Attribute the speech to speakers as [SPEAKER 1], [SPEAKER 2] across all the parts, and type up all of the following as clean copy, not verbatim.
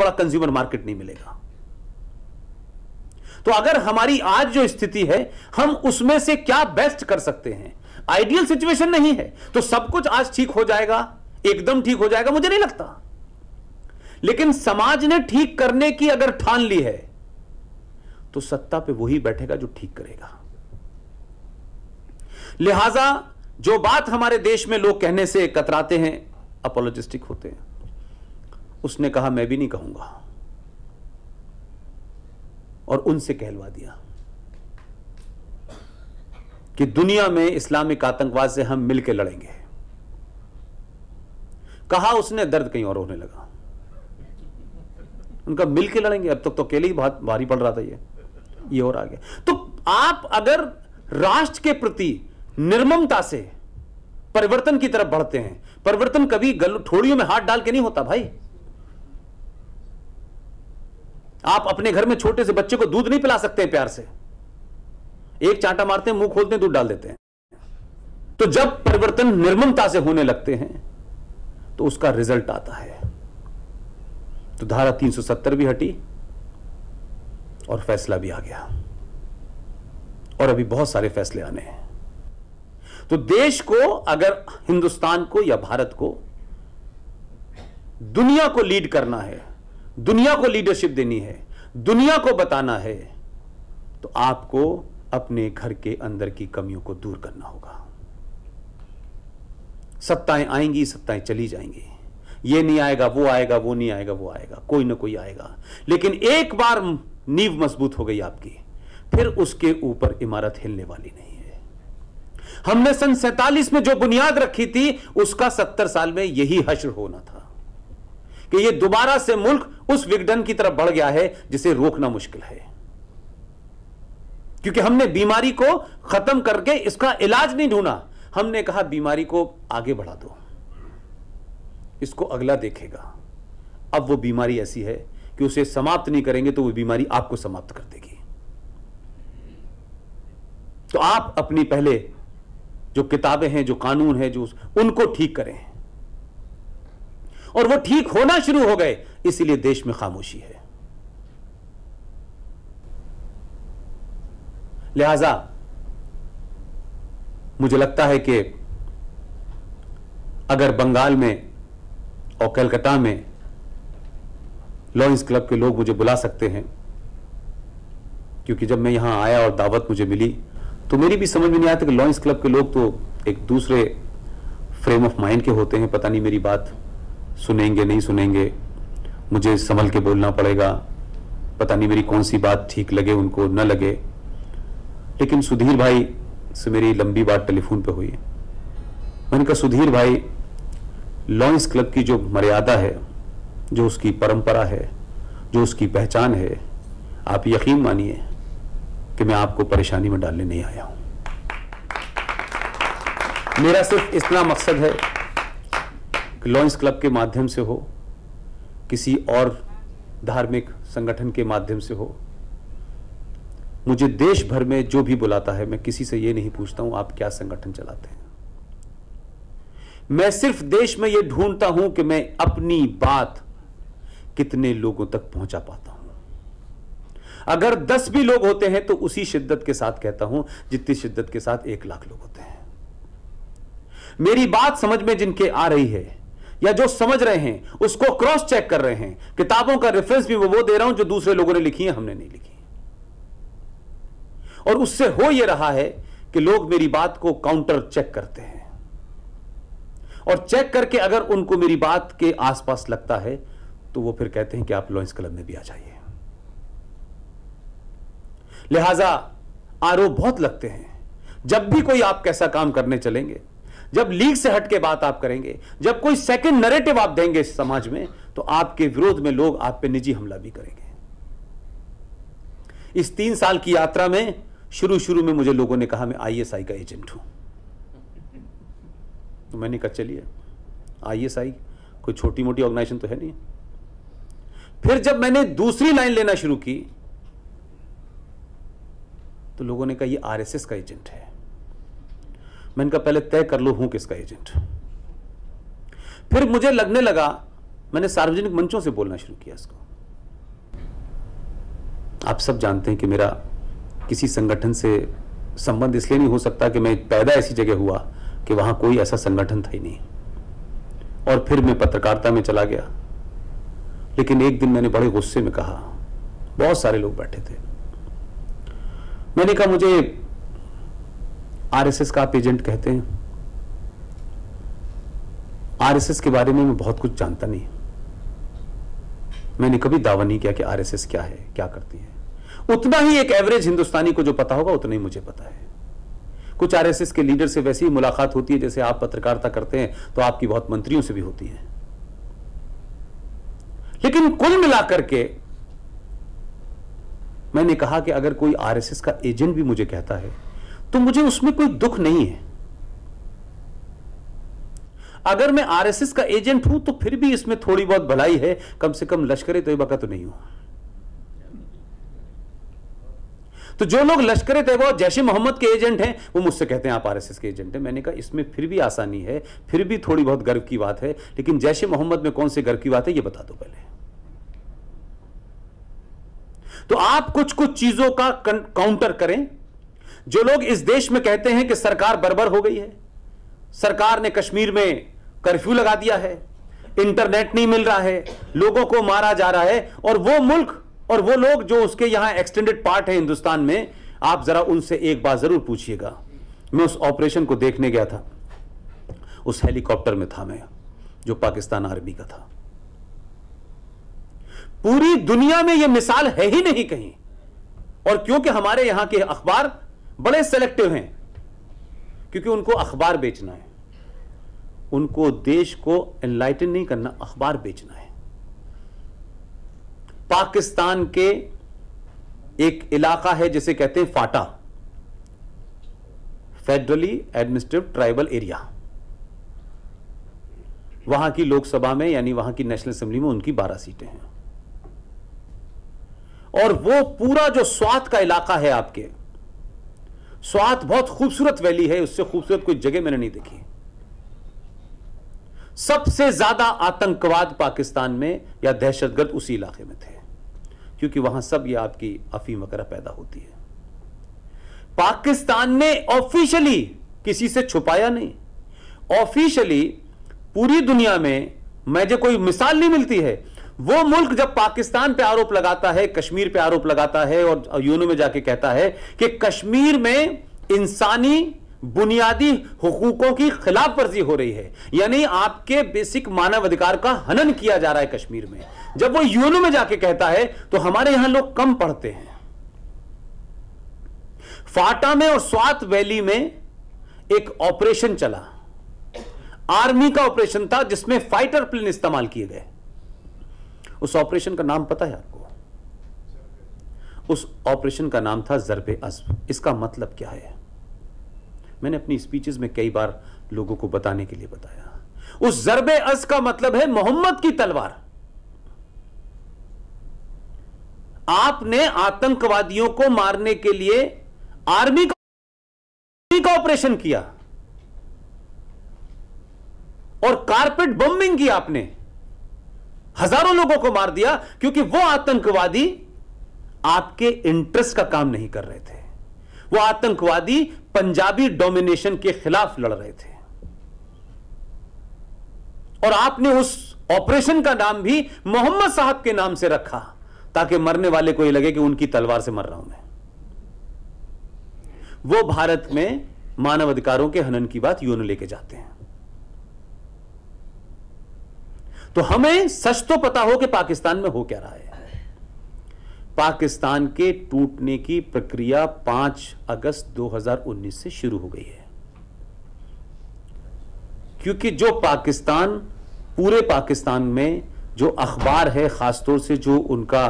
[SPEAKER 1] बड़ा consumer market नहीं मिलेगा। तो अगर हमारी आज जो स्थिति है, हम उसमें से क्या बेस्ट कर सकते हैं। आइडियल सिचुएशन नहीं है तो सब कुछ आज ठीक हो जाएगा, एकदम ठीक हो जाएगा, मुझे नहीं लगता। लेकिन समाज ने ठीक करने की अगर ठान ली है तो सत्ता पे वही बैठेगा जो ठीक करेगा। लिहाजा जो बात हमारे देश में लोग कहने से कतराते हैं, अपोलोजिस्टिक होते हैं, उसने कहा मैं भी नहीं कहूंगा, और उनसे कहलवा दिया कि दुनिया में इस्लामिक आतंकवाद से हम मिलकर लड़ेंगे। कहा उसने, दर्द कहीं और होने लगा। उनका मिलकर लड़ेंगे, अब तक तो अकेले ही बहुत भारी पड़ रहा था ये और आ गया। तो आप अगर राष्ट्र के प्रति निर्ममता से परिवर्तन की तरफ बढ़ते हैं, परिवर्तन कभी ठोड़ियों में हाथ डाल के नहीं होता भाई। आप अपने घर में छोटे से बच्चे को दूध नहीं पिला सकते हैं प्यार से, एक चांटा मारते हैं, मुंह खोलते हैं, दूध डाल देते हैं। तो जब परिवर्तन निर्ममता से होने लगते हैं तो उसका रिजल्ट आता है। तो धारा 370 भी हटी और फैसला भी आ गया, और अभी बहुत सारे फैसले आने हैं। तो देश को, अगर हिंदुस्तान को या भारत को दुनिया को लीड करना है, दुनिया को लीडरशिप देनी है, दुनिया को बताना है, तो आपको अपने घर के अंदर की कमियों को दूर करना होगा। सत्ताएं आएंगी, सत्ताएं चली जाएंगी, ये नहीं आएगा, वो आएगा, वो नहीं आएगा, वो आएगा, कोई ना कोई आएगा। लेकिन एक बार नींव मजबूत हो गई आपकी, फिर उसके ऊपर इमारत हिलने वाली नहीं है। हमने सन 47 में जो बुनियाद रखी थी, उसका 70 साल में यही हश्र होना था कि ये दोबारा से मुल्क उस विघटन की तरफ बढ़ गया है जिसे रोकना मुश्किल है। क्योंकि हमने बीमारी को खत्म करके इसका इलाज नहीं ढूंढा, हमने कहा बीमारी को आगे बढ़ा दो, इसको अगला देखेगा। अब वो बीमारी ऐसी है कि उसे समाप्त नहीं करेंगे तो वो बीमारी आपको समाप्त कर देगी। तो आप अपनी पहले जो किताबें हैं, जो कानून है, जो उनको ठीक करें, और वो ठीक होना शुरू हो गए, इसीलिए देश में खामोशी है। लिहाजा मुझे लगता है कि अगर बंगाल में और कलकत्ता में लॉयंस क्लब के लोग मुझे बुला सकते हैं, क्योंकि जब मैं यहां आया और दावत मुझे मिली तो मेरी भी समझ में नहीं आया था कि लॉयंस क्लब के लोग तो एक दूसरे फ्रेम ऑफ माइंड के होते हैं। पता नहीं मेरी बात सुनेंगे नहीं सुनेंगे, मुझे संभल के बोलना पड़ेगा, पता नहीं मेरी कौन सी बात ठीक लगे उनको न लगे। लेकिन सुधीर भाई से मेरी लंबी बात टेलीफोन पे हुई। मैंने कहा सुधीर भाई, लॉयंस क्लब की जो मर्यादा है, जो उसकी परंपरा है, जो उसकी पहचान है, आप यकीन मानिए कि मैं आपको परेशानी में डालने नहीं आया हूं। मेरा सिर्फ इतना मकसद है कि लॉयंस क्लब के माध्यम से हो, किसी और धार्मिक संगठन के माध्यम से हो, मुझे देश भर में जो भी बुलाता है, मैं किसी से ये नहीं पूछता हूं आप क्या संगठन चलाते हैं। मैं सिर्फ देश में ये ढूंढता हूं कि मैं अपनी बात कितने लोगों तक पहुंचा पाता हूं। अगर 10 भी लोग होते हैं तो उसी शिद्दत के साथ कहता हूं जितनी शिद्दत के साथ 1 लाख लोग होते हैं। मेरी बात समझ में जिनके आ रही है या जो समझ रहे हैं उसको क्रॉस चेक कर रहे हैं। किताबों का रेफरेंस भी वो दे रहा हूं जो दूसरे लोगों ने लिखी है, हमने नहीं लिखी। और उससे हो यह रहा है कि लोग मेरी बात को काउंटर चेक करते हैं, और चेक करके अगर उनको मेरी बात के आसपास लगता है तो वो फिर कहते हैं कि आप लॉयंस क्लब में भी आ जाइए। लिहाजा आरोप बहुत लगते हैं। जब भी कोई आप कैसा काम करने चलेंगे, जब लीग से हट के बात आप करेंगे, जब कोई सेकंड नैरेटिव आप देंगे इस समाज में, तो आपके विरोध में लोग आप पे निजी हमला भी करेंगे। इस 3 साल की यात्रा में शुरू में मुझे लोगों ने कहा मैं आईएसआई का एजेंट हूं। तो मैंने कहा चलिए, आईएसआई कोई छोटी मोटी ऑर्गेनाइजेशन तो है नहीं। फिर जब मैंने दूसरी लाइन लेना शुरू की तो लोगों ने कहा ये आरएसएस का एजेंट है। मैंने कहा पहले तय कर लो हूं किसका एजेंट। फिर मुझे लगने लगा, मैंने सार्वजनिक मंचों से बोलना शुरू किया इसको, आप सब जानते हैं कि मेरा किसी संगठन से संबंध इसलिए नहीं हो सकता कि मैं पैदा ऐसी जगह हुआ कि वहां कोई ऐसा संगठन था ही नहीं, और फिर मैं पत्रकारिता में चला गया। लेकिन एक दिन मैंने बड़े गुस्से में कहा, बहुत सारे लोग बैठे थे, मैंने कहा मुझे आरएसएस का आप एजेंट कहते हैं, आरएसएस के बारे में मैं बहुत कुछ जानता नहीं, मैंने कभी दावा नहीं किया कि आरएसएस क्या है, क्या करती है। उतना ही एक एवरेज हिंदुस्तानी को जो पता होगा उतना ही मुझे पता है। कुछ आरएसएस के लीडर से वैसी ही मुलाकात होती है जैसे आप पत्रकारिता करते हैं तो आपकी बहुत मंत्रियों से भी होती है। लेकिन कुल मिलाकर के मैंने कहा कि अगर कोई आरएसएस का एजेंट भी मुझे कहता है तो मुझे उसमें कोई दुख नहीं है। अगर मैं आरएसएस का एजेंट हूं तो फिर भी इसमें थोड़ी बहुत भलाई है, कम से कम लश्कर तैयबा का तो नहीं हूं। तो जो लोग लश्कर तैयबा और जैश ए मोहम्मद के एजेंट हैं वो मुझसे कहते हैं आप आरएसएस के एजेंट हैं। मैंने कहा इसमें फिर भी आसानी है, फिर भी थोड़ी बहुत गर्व की बात है, लेकिन जैश ए मोहम्मद में कौन सी गर्व की बात है ये बता दो पहले। तो आप कुछ कुछ चीजों का काउंटर करें। जो लोग इस देश में कहते हैं कि सरकार बर्बर हो गई है, सरकार ने कश्मीर में कर्फ्यू लगा दिया है, इंटरनेट नहीं मिल रहा है, लोगों को मारा जा रहा है, और वो मुल्क और वो लोग जो उसके यहां एक्सटेंडेड पार्ट है हिंदुस्तान में, आप जरा उनसे एक बात जरूर पूछिएगा। मैं उस ऑपरेशन को देखने गया था, उस हेलीकॉप्टर में था मैं जो पाकिस्तान आर्मी का था। पूरी दुनिया में यह मिसाल है ही नहीं कहीं। और क्योंकि हमारे यहां के अखबार बड़े सेलेक्टिव हैं, क्योंकि उनको अखबार बेचना है, उनको देश को एनलाइटन नहीं करना, अखबार बेचना है। पाकिस्तान के एक इलाका है जिसे कहते हैं फाटा, फेडरली एडमिनिस्ट्रेटिव ट्राइबल एरिया। वहां की लोकसभा में यानी वहां की नेशनल असेंबली में उनकी 12 सीटें हैं। और वो पूरा जो स्वात का इलाका है, आपके स्वात बहुत खूबसूरत वैली है, उससे खूबसूरत कोई जगह मैंने नहीं देखी। सबसे ज्यादा आतंकवाद पाकिस्तान में या दहशतगर्द उसी इलाके में थे, क्योंकि वहां सब ये आपकी अफीम वगैरह पैदा होती है। पाकिस्तान ने ऑफिशियली किसी से छुपाया नहीं, ऑफिशियली पूरी दुनिया में मुझे कोई मिसाल नहीं मिलती है। वो मुल्क जब पाकिस्तान पे आरोप लगाता है, कश्मीर पे आरोप लगाता है और यूएनओ में जाके कहता है कि कश्मीर में इंसानी बुनियादी हुकूकों की खिलाफ वर्जी हो रही है, यानी आपके बेसिक मानव अधिकार का हनन किया जा रहा है कश्मीर में, जब वो यूएनओ में जाके कहता है तो हमारे यहां लोग कम पढ़ते हैं। फाटा में और स्वात वैली में एक ऑपरेशन चला, आर्मी का ऑपरेशन था जिसमें फाइटर प्लेन इस्तेमाल किए गए। उस ऑपरेशन का नाम पता है आपको? उस ऑपरेशन का नाम था ज़रबे अज़्म। इसका मतलब क्या है? मैंने अपनी स्पीचेस में कई बार लोगों को बताने के लिए बताया। उस ज़रबे अज़्म का मतलब है मोहम्मद की तलवार। आपने आतंकवादियों को मारने के लिए आर्मी का ऑपरेशन किया और कारपेट बम्बिंग की आपने, हजारों लोगों को मार दिया, क्योंकि वो आतंकवादी आपके इंटरेस्ट का काम नहीं कर रहे थे। वो आतंकवादी पंजाबी डोमिनेशन के खिलाफ लड़ रहे थे। और आपने उस ऑपरेशन का नाम भी मोहम्मद साहब के नाम से रखा ताकि मरने वाले को यह लगे कि उनकी तलवार से मर रहा हूं मैं। वो भारत में मानव अधिकारों के हनन की बात यूएनओ लेके जाते हैं। तो हमें सच तो पता हो कि पाकिस्तान में हो क्या रहा है। पाकिस्तान के टूटने की प्रक्रिया 5 अगस्त 2019 से शुरू हो गई है, क्योंकि जो पाकिस्तान, पूरे पाकिस्तान में जो अखबार है, खासतौर से जो उनका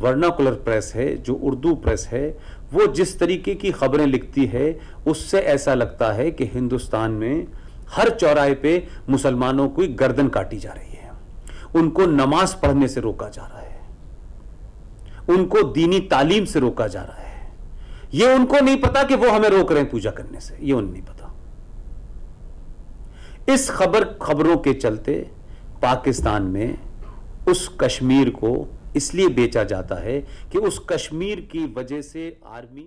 [SPEAKER 1] वर्नाकुलर प्रेस है, जो उर्दू प्रेस है, वो जिस तरीके की खबरें लिखती है उससे ऐसा लगता है कि हिंदुस्तान में हर चौराहे पे मुसलमानों की गर्दन काटी जा रही है, उनको नमाज पढ़ने से रोका जा रहा है, उनको दीनी तालीम से रोका जा रहा है। ये उनको नहीं पता कि वो हमें रोक रहे हैं पूजा करने से, ये उन्हें नहीं पता। इस खबरों के चलते पाकिस्तान में उस कश्मीर को इसलिए बेचा जाता है कि उस कश्मीर की वजह से आर्मी